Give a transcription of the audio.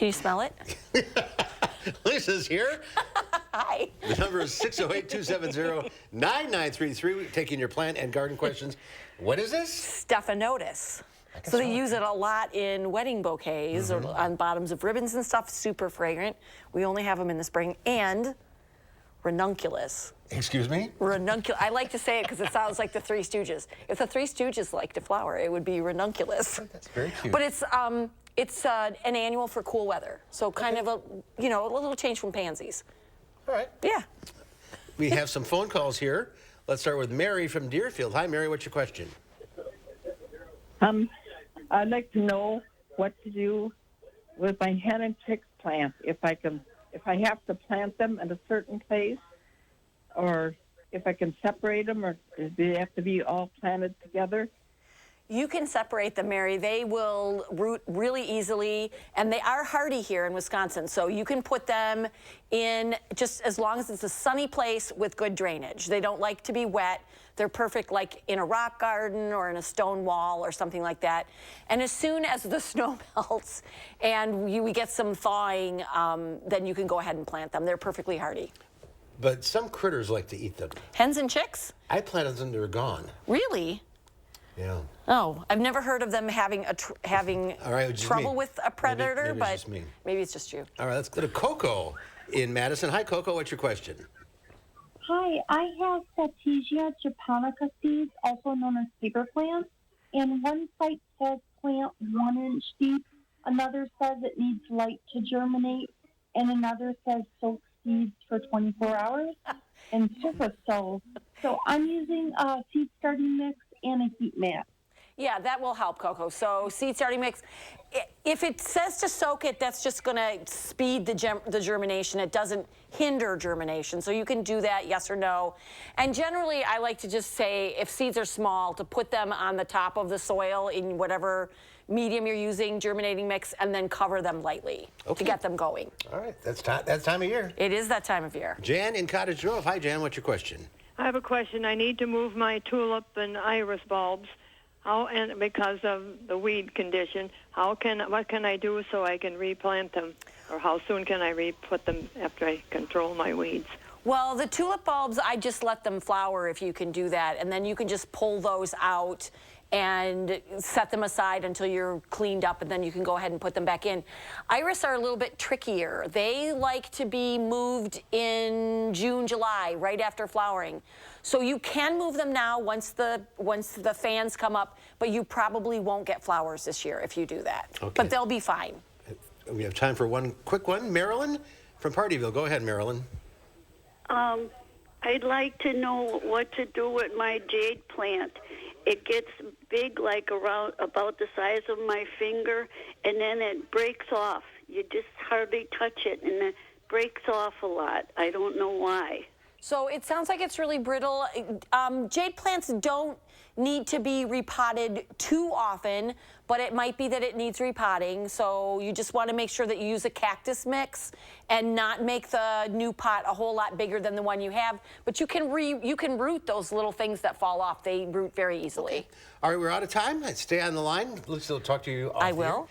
Can you smell it? Lisa's here. Hi. The number is 608-270-9933. We're taking your plant and garden questions. What is this? Stephanotis. So they use it a lot in wedding bouquets or on bottoms of ribbons and stuff. Super fragrant. We only have them in the spring. And ranunculus. Excuse me? Ranunculus. I like to say it because it sounds like the Three Stooges. If the Three Stooges liked to flower, it would be ranunculus. That's very cute. But it's an annual for cool weather. So kind of a little change from pansies. All right. Yeah. We have some phone calls here. Let's start with Mary from Deerfield. Hi, Mary. What's your question? I'd like to know what to do with my hen and chicks plants. If I have to plant them in a certain place, or if I can separate them, or do they have to be all planted together? You can separate them, Mary. They will root really easily, and they are hardy here in Wisconsin. So you can put them in just as long as it's a sunny place with good drainage. They don't like to be wet. They're perfect like in a rock garden or in a stone wall or something like that. And as soon as the snow melts and we get some thawing, then you can go ahead and plant them. They're perfectly hardy. But some critters like to eat them. Hens and chicks? I planted them, they're gone. Really? Yeah. Oh, I've never heard of them having All right, trouble with a predator, maybe but it's just me. maybe it's just you. All right, let's go to Coco in Madison. Hi, Coco. What's your question? Hi, I have Satesia japonica seeds, also known as paper plants, and one site says plant 1 inch deep, another says it needs light to germinate, and another says soak seeds for 24 hours, and super so. So I'm using a seed starting mix and a heat mat. Yeah, that will help, Coco. So seed starting mix, if it says to soak it, that's just going to speed the germination. It doesn't hinder germination. So you can do that, yes or no. And generally, I like to just say, if seeds are small, to put them on the top of the soil in whatever medium you're using, germinating mix, and then cover them lightly to get them going. All right, that's time of year. It is that time of year. Jan in Cottage Grove. Hi, Jan. What's your question? I have a question. I need to move my tulip and iris bulbs. And because of the weed condition, what can I do so I can replant them? Or how soon can I re-put them after I control my weeds? Well, the tulip bulbs, I just let them flower if you can do that. And then you can just pull those out and set them aside until you're cleaned up, and then you can go ahead and put them back in. Iris are a little bit trickier. They like to be moved in June, July, right after flowering. So you can move them now once the fans come up, but you probably won't get flowers this year if you do that. Okay. But they'll be fine. We have time for one quick one. Marilyn from Partyville. Go ahead, Marilyn. I'd like to know what to do with my jade plant. It gets big, like around about the size of my finger, and then it breaks off. You just hardly touch it, and it breaks off a lot. I don't know why. So it sounds like it's really brittle. Jade plants don't need to be repotted too often, but it might be that it needs repotting. So you just want to make sure that you use a cactus mix and not make the new pot a whole lot bigger than the one you have. But you can root those little things that fall off. They root very easily. Okay. All right, we're out of time. Stay on the line. Lisa will talk to you off I will.